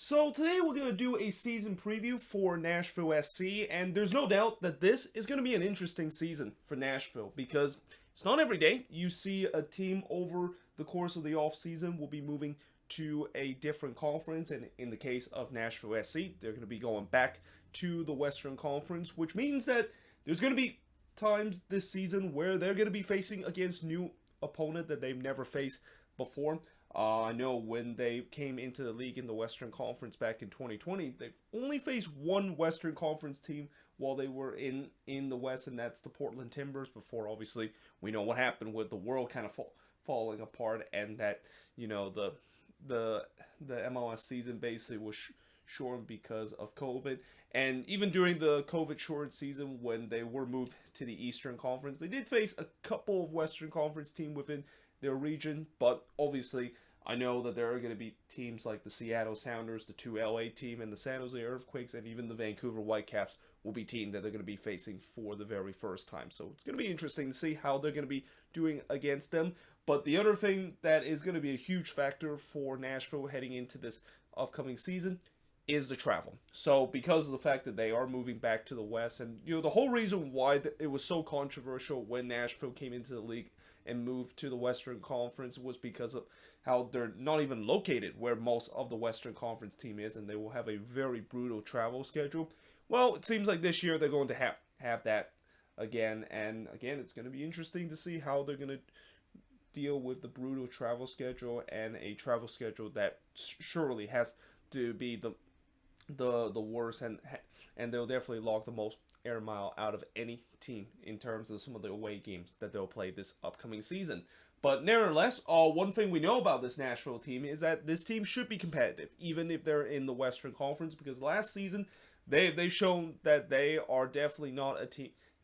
So today we're going to do a season preview for Nashville SC, and there's no doubt that this is going to be an interesting season for Nashville because it's not every day you see a team over the course of the offseason will be moving to a different conference, and in the case of Nashville SC, they're going to be going back to the Western Conference, which means that there's going to be times this season where they're going to be facing against new opponent that they've never faced before. I know when they came into the league in the Western Conference back in 2020, they've only faced one Western Conference team while they were in the West, and that's the Portland Timbers. Before, obviously, we know what happened with the world kind of falling apart, and that the MLS season basically was shortened because of COVID. And even during the COVID shortened season, when they were moved to the Eastern Conference, they did face a couple of Western Conference teams within their region, but obviously I know that there are going to be teams like the Seattle Sounders, the 2LA team, and the San Jose Earthquakes, and even the Vancouver Whitecaps will be teams that they're going to be facing for the very first time. So it's going to be interesting to see how they're going to be doing against them. But the other thing that is going to be a huge factor for Nashville heading into this upcoming season is the travel. So because of the fact that they are moving back to the West, and the whole reason why it was so controversial when Nashville came into the league and moved to the Western Conference was because of how they're not even located where most of the Western Conference team is, and they will have a very brutal travel schedule. Well, it seems like this year they're going to have that again, and again, it's going to be interesting to see how they're going to deal with the brutal travel schedule, and a travel schedule that surely has to be the worst, and they'll definitely log the most air mile out of any team in terms of some of the away games that they'll play this upcoming season. But nevertheless, one thing we know about this Nashville team is that this team should be competitive, even if they're in the Western Conference, because last season they've shown that they are definitely not a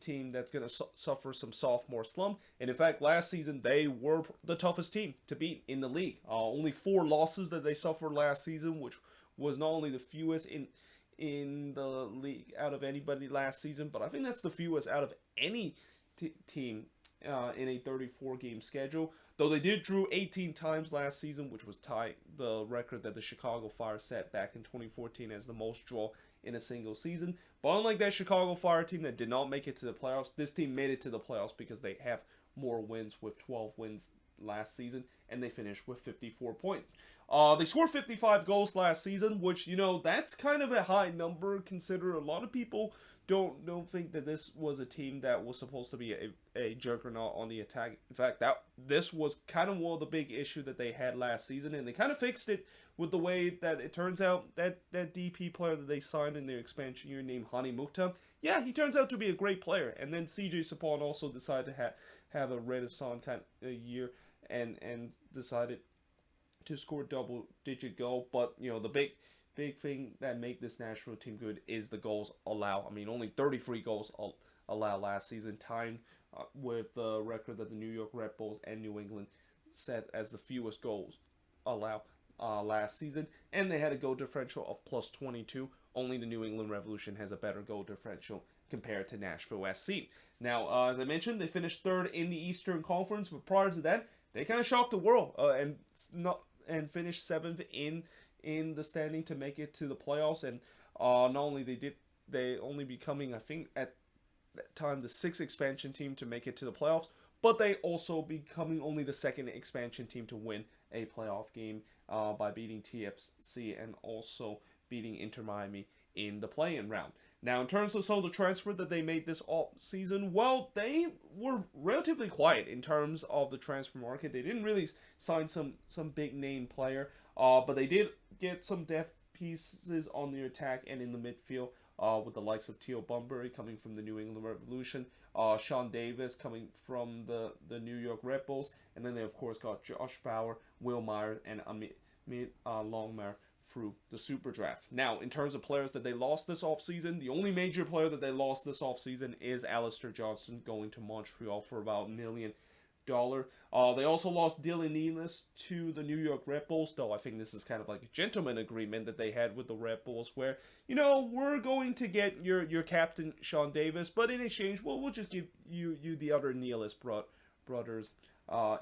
team that's going to suffer some sophomore slump. And in fact, last season they were the toughest team to beat in the league. Only 4 losses that they suffered last season, which was not only the fewest in the league out of anybody last season, but I think that's the fewest out of any team in a 34 game schedule. Though they did drew 18 times last season, which was tied the record that the Chicago Fire set back in 2014 as the most draw in a single season. But unlike that Chicago Fire team that did not make it to the playoffs, this team made it to the playoffs because they have more wins, with 12 wins last season, and they finished with 54 points. They scored 55 goals last season, which, that's kind of a high number, considering a lot of people don't think that this was a team that was supposed to be a juggernaut on the attack. In fact, this was kind of one of the big issue that they had last season, and they kind of fixed it with the way that it turns out that DP player that they signed in their expansion year named Hani Mukhtar, yeah, he turns out to be a great player. And then CJ Sapon also decided to have a renaissance kind of year and decided to score double-digit goal. But the big thing that make this Nashville team good is the goals allow. I mean, only 33 goals allowed last season, tying with the record that the New York Red Bulls and New England set as the fewest goals allowed last season. And they had a goal differential of plus 22. Only the New England Revolution has a better goal differential compared to Nashville SC. Now, as I mentioned, they finished 3rd in the Eastern Conference, but prior to that, they kind of shocked the world and finished 7th in the standing to make it to the playoffs. And not only they only becoming, I think at that time, the 6th expansion team to make it to the playoffs, but they also becoming only the 2nd expansion team to win a playoff game by beating TFC and also beating Inter Miami in the play-in round. Now, in terms of some of the transfer that they made this season, well, they were relatively quiet in terms of the transfer market. They didn't really sign some big name player, but they did get some depth pieces on the attack and in the midfield with the likes of Teal Bunbury coming from the New England Revolution, Sean Davis coming from the New York Red Bulls, and then they of course got Josh Bauer, Will Meyer, and Amit Longmire through the Super Draft. Now, in terms of players that they lost this offseason, the only major player that they lost this offseason is Alistair Johnston, going to Montreal for about $1 million. They also lost Dylan Nealis to the New York Red Bulls, though I think this is kind of like a gentleman agreement that they had with the Red Bulls, where, we're going to get your captain, Sean Davis, but in exchange, we'll just give you the other Nealis brothers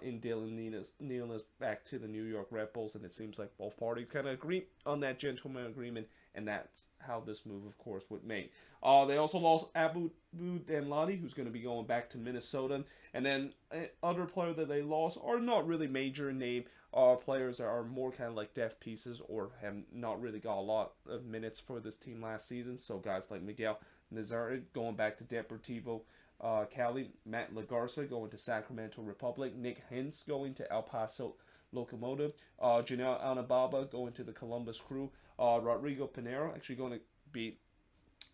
in Dylan Nealon's back to the New York Red Bulls, and it seems like both parties kind of agree on that gentleman agreement, and that's how this move, of course, would make. They also lost Abu Danladi, who's going to be going back to Minnesota, and then other players that they lost are not really major name players that are more kind of like depth pieces or have not really got a lot of minutes for this team last season. So guys like Miguel Nazaré going back to Deportivo Cali, Matt Lagarza going to Sacramento Republic, Nick Hintz going to El Paso Locomotive, Janelle Anababa going to the Columbus Crew, Rodrigo Pinero actually going to be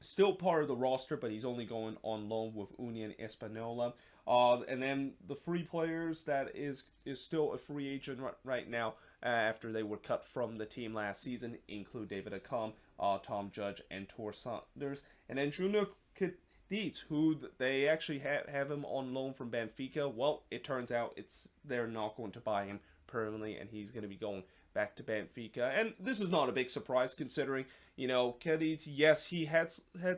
still part of the roster, but he's only going on loan with Union Española. And then the free players that is still a free agent right now after they were cut from the team last season include David Acom, Tom Judge, and Tor Saunders. And then Junior Dietz, who they actually have him on loan from Benfica. Well, it turns out they're not going to buy him permanently, and he's going to be going back to Benfica. And this is not a big surprise considering, Cadiz, yes, he had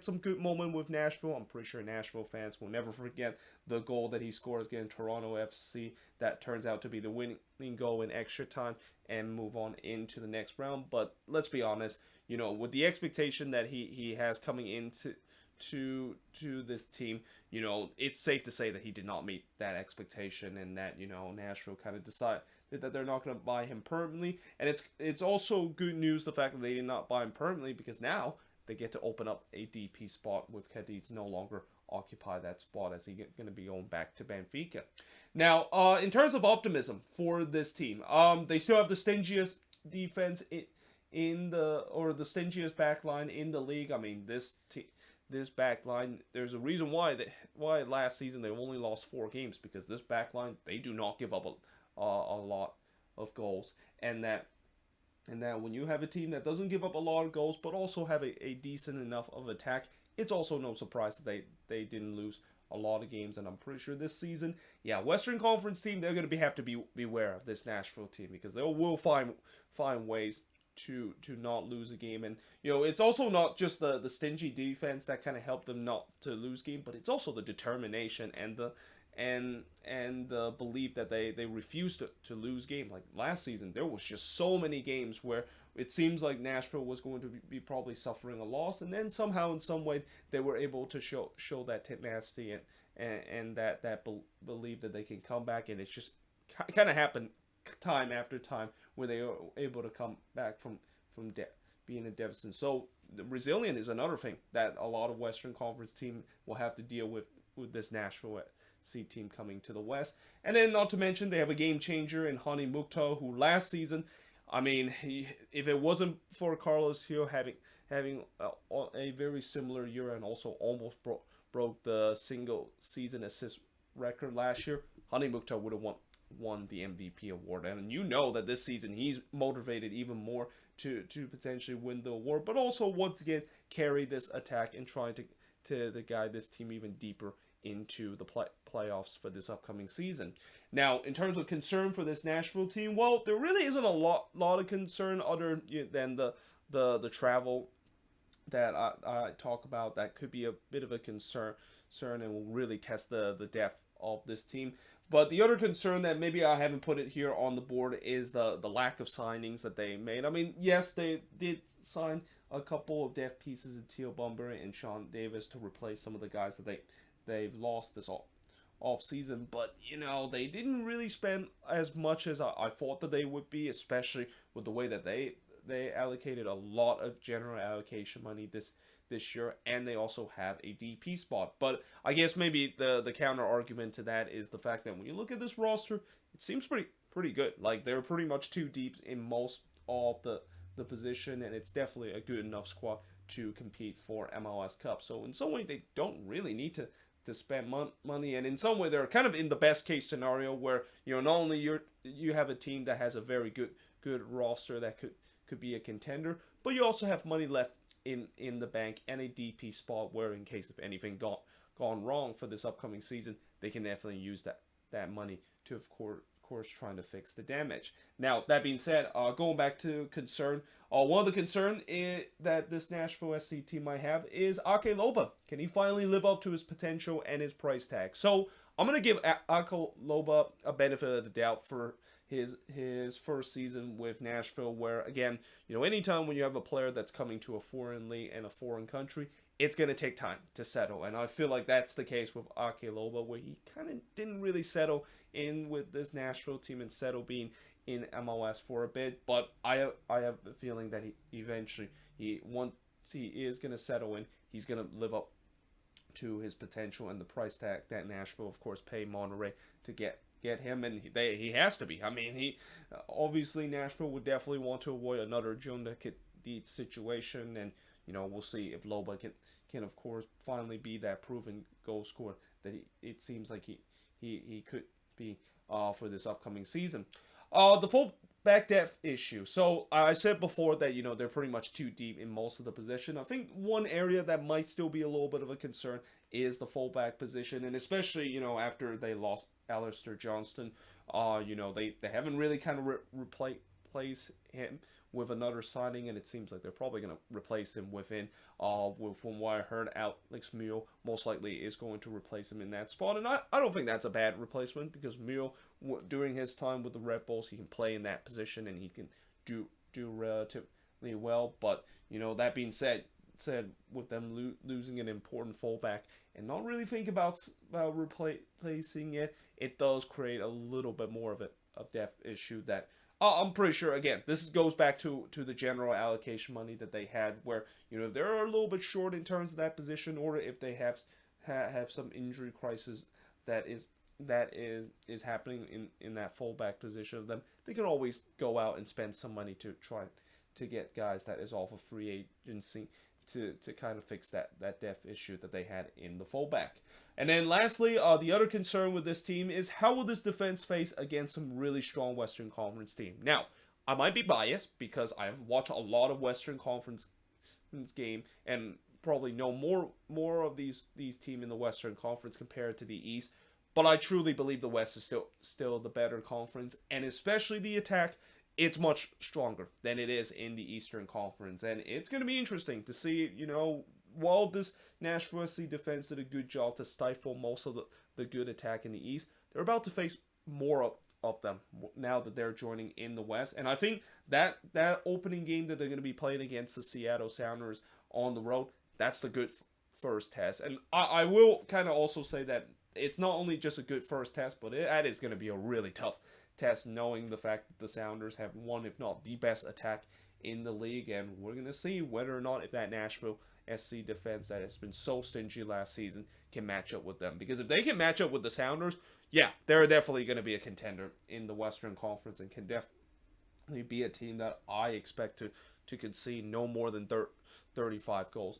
some good moment with Nashville. I'm pretty sure Nashville fans will never forget the goal that he scored against Toronto FC. That turns out to be the winning goal in extra time and move on into the next round. But let's be honest, with the expectation that he has coming into to this team, it's safe to say that he did not meet that expectation, and that Nashville kind of decided that they're not going to buy him permanently. And it's also good news the fact that they did not buy him permanently, because now they get to open up a DP spot with Cadiz no longer occupy that spot, as he's going to be going back to Benfica. Now, in terms of optimism for this team, they still have the stingiest defense the stingiest back line in the league. I mean, this back line, there's a reason why last season they only lost 4 games, because this back line, they do not give up a lot of goals, and that when you have a team that doesn't give up a lot of goals but also have a decent enough of attack, it's also no surprise that they didn't lose a lot of games. And I'm pretty sure this season, Western Conference team, they're going to have to beware of this Nashville team, because they will find ways to not lose a game. And it's also not just the stingy defense that kind of helped them not to lose game, but it's also the determination and the belief that they refuse to lose game. Like last season, there was just so many games where it seems like Nashville was going to be probably suffering a loss, and then somehow in some way they were able to show that tenacity and that belief that they can come back. And it's just kind of happened time after time where they are able to come back from being a deficit. So the resilient is another thing that a lot of Western Conference team will have to deal with this Nashville SC team coming to the West. And then not to mention they have a game changer in Hani Mukhtar, who last season, I mean, if it wasn't for Carlos Hill having a very similar year and also almost broke the single season assist record last year, Hani Mukhtar would have won the MVP award. And that this season he's motivated even more to potentially win the award, but also once again carry this attack and trying to guide this team even deeper into the playoffs for this upcoming season. Now, in terms of concern for this Nashville team, well, there really isn't a lot of concern other than the travel that I talk about. That could be a bit of a concern and will really test the depth of this team. But the other concern that maybe I haven't put it here on the board is the lack of signings that they made. I mean, yes, they did sign a couple of depth pieces in Teal Bunbury and Sean Davis to replace some of the guys that they've lost this off season, but they didn't really spend as much as I thought that they would be, especially with the way that they allocated a lot of general allocation money this year, and they also have a DP spot. But I guess maybe the counter argument to that is the fact that when you look at this roster, it seems pretty good. Like they're pretty much too deep in most of the position, and it's definitely a good enough squad to compete for MLS Cup. So in some way, they don't really need to spend money, and in some way they're kind of in the best case scenario where not only you have a team that has a very good roster that could be a contender, but you also have money left in the bank and a DP spot where in case of anything gone wrong for this upcoming season, they can definitely use that money to of course trying to fix the damage. Now that being said, going back to concern, one of the concern that this Nashville SC team might have is Ake Loba. Can he finally live up to his potential and his price tag? So I'm gonna give Akaloba a benefit of the doubt for his first season with Nashville, where again, anytime when you have a player that's coming to a foreign league and a foreign country, it's gonna take time to settle, and I feel like that's the case with Akaloba, where he kind of didn't really settle in with this Nashville team and settle being in MLS for a bit. But I have the feeling that once he is gonna settle in, he's gonna live up to his potential and the price tag that Nashville, of course, pay Monterrey to get him, and he has to be. I mean, he obviously Nashville would definitely want to avoid another Jonah Kadit situation, and we'll see if Loba can of course finally be that proven goal scorer that it seems like he could be for this upcoming season. The fullback depth issue. So I said before that they're pretty much too deep in most of the position. I think one area that might still be a little bit of a concern is the fullback position, and especially after they lost Alistair Johnston, they haven't really kind of replaced him with another signing, and it seems like they're probably going to replace him from what I heard, Alex Mule most likely is going to replace him in that spot, and I don't think that's a bad replacement, because Mule, during his time with the Red Bulls, he can play in that position and he can do relatively well. But that being said, with them losing an important fullback and not really think about replacing it does create a little bit more of a depth issue that I'm pretty sure, again, this goes back to the general allocation money that they had, where if they're a little bit short in terms of that position, or if they have some injury crisis that is happening in that fullback position of them, they can always go out and spend some money to try to get guys that is off of free agency to kind of fix that depth issue that they had in the fullback. And then lastly, the other concern with this team is how will this defense face against some really strong Western Conference team. Now, I might be biased because I've watched a lot of Western Conference game and probably know more of these teams in the Western Conference compared to the East. But I truly believe the West is still the better conference, and especially the attack, it's much stronger than it is in the Eastern Conference. And it's going to be interesting to see, while this Nashville SC defense did a good job to stifle most of the good attack in the East, they're about to face more of them now that they're joining in the West. And I think that opening game that they're going to be playing against the Seattle Sounders on the road, that's the good first test. And I will kind of also say that it's not only just a good first test, but that is going to be a really tough test, knowing the fact that the Sounders have one, if not the best attack in the league, and we're going to see whether or not if that Nashville SC defense that has been so stingy last season can match up with them. Because if they can match up with the Sounders, yeah, they're definitely going to be a contender in the Western Conference and can definitely be a team that I expect to concede no more than 35 goals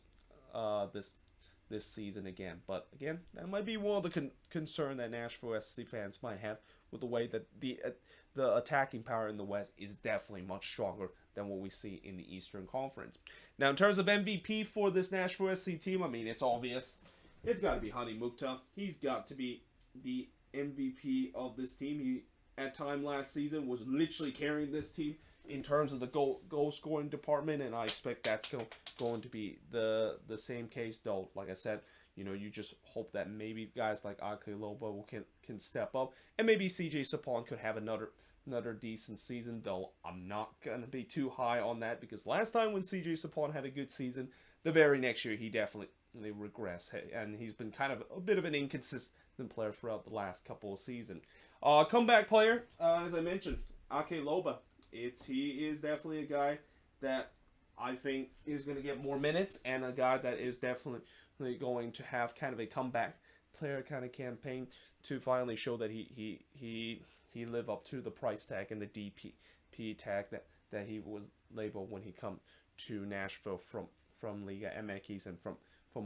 this season again. But again, that might be one of the concern that Nashville SC fans might have, with the way that the attacking power in the West is definitely much stronger than what we see in the Eastern Conference. Now, in terms of MVP for this Nashville SC team, I mean, it's obvious. It's got to be Hani Mukhtar. He's got to be the MVP of this team. He, at time last season, was literally carrying this team in terms of the goal scoring department, and I expect that's going to be the same case, though. Like I said, you just hope that maybe guys like Ake Lobo can step up, and maybe CJ Sapon could have another decent season, though I'm not going to be too high on that, because last time when CJ Sapon had a good season, the very next year he definitely regressed, and he's been kind of a bit of an inconsistent player throughout the last couple of seasons. Comeback player, as I mentioned, Ake Loba. He is definitely a guy that I think is going to get more minutes, and a guy that is definitely going to have kind of a comeback player kind of campaign to finally show that he live up to the price tag and the DP tag that he was labeled when he come to Nashville from Liga MX and from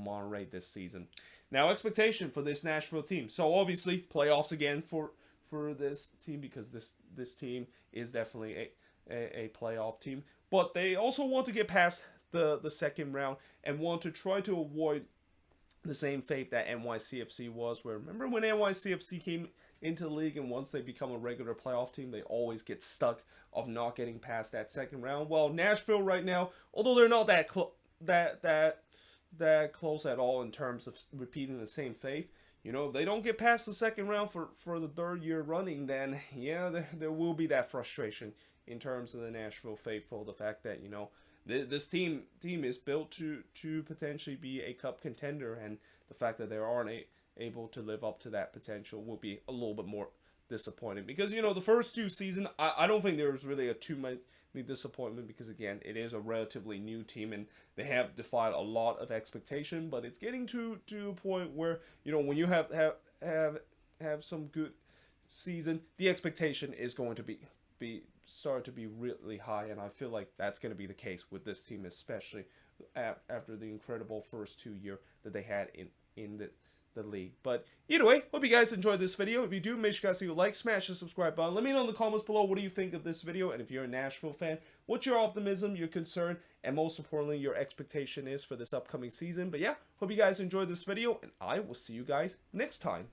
Monterrey this season. Now, expectation for this Nashville team. So obviously playoffs again for this team, because this team is definitely a playoff team, but they also want to get past the second round and want to try to avoid the same fate that NYCFC was, where remember when NYCFC came into the league, and once they become a regular playoff team, they always get stuck of not getting past that second round. Well, Nashville right now, although they're not that close at all in terms of repeating the same fate, you know, if they don't get past the second round for the third year running, then yeah, there will be that frustration in terms of the Nashville faithful. The fact that, you know, this team is built to potentially be a cup contender, and the fact that they aren't able to live up to that potential will be a little bit more disappointing. Because, you know, the first two seasons, I don't think there was really a too many disappointment, because again, it is a relatively new team and they have defied a lot of expectation. But it's getting to a point where, you know, when you have some good season, the expectation is going to be start to be really high, and I feel like that's going to be the case with this team, especially after the incredible first 2 year that they had in the league. But either way, hope you guys enjoyed this video. If you do, make sure you guys leave a like, smash the subscribe button. Let me know in the comments below, what do you think of this video? And if you're a Nashville fan, what's your optimism, your concern, and most importantly, your expectation is for this upcoming season? But yeah, hope you guys enjoyed this video, and I will see you guys next time.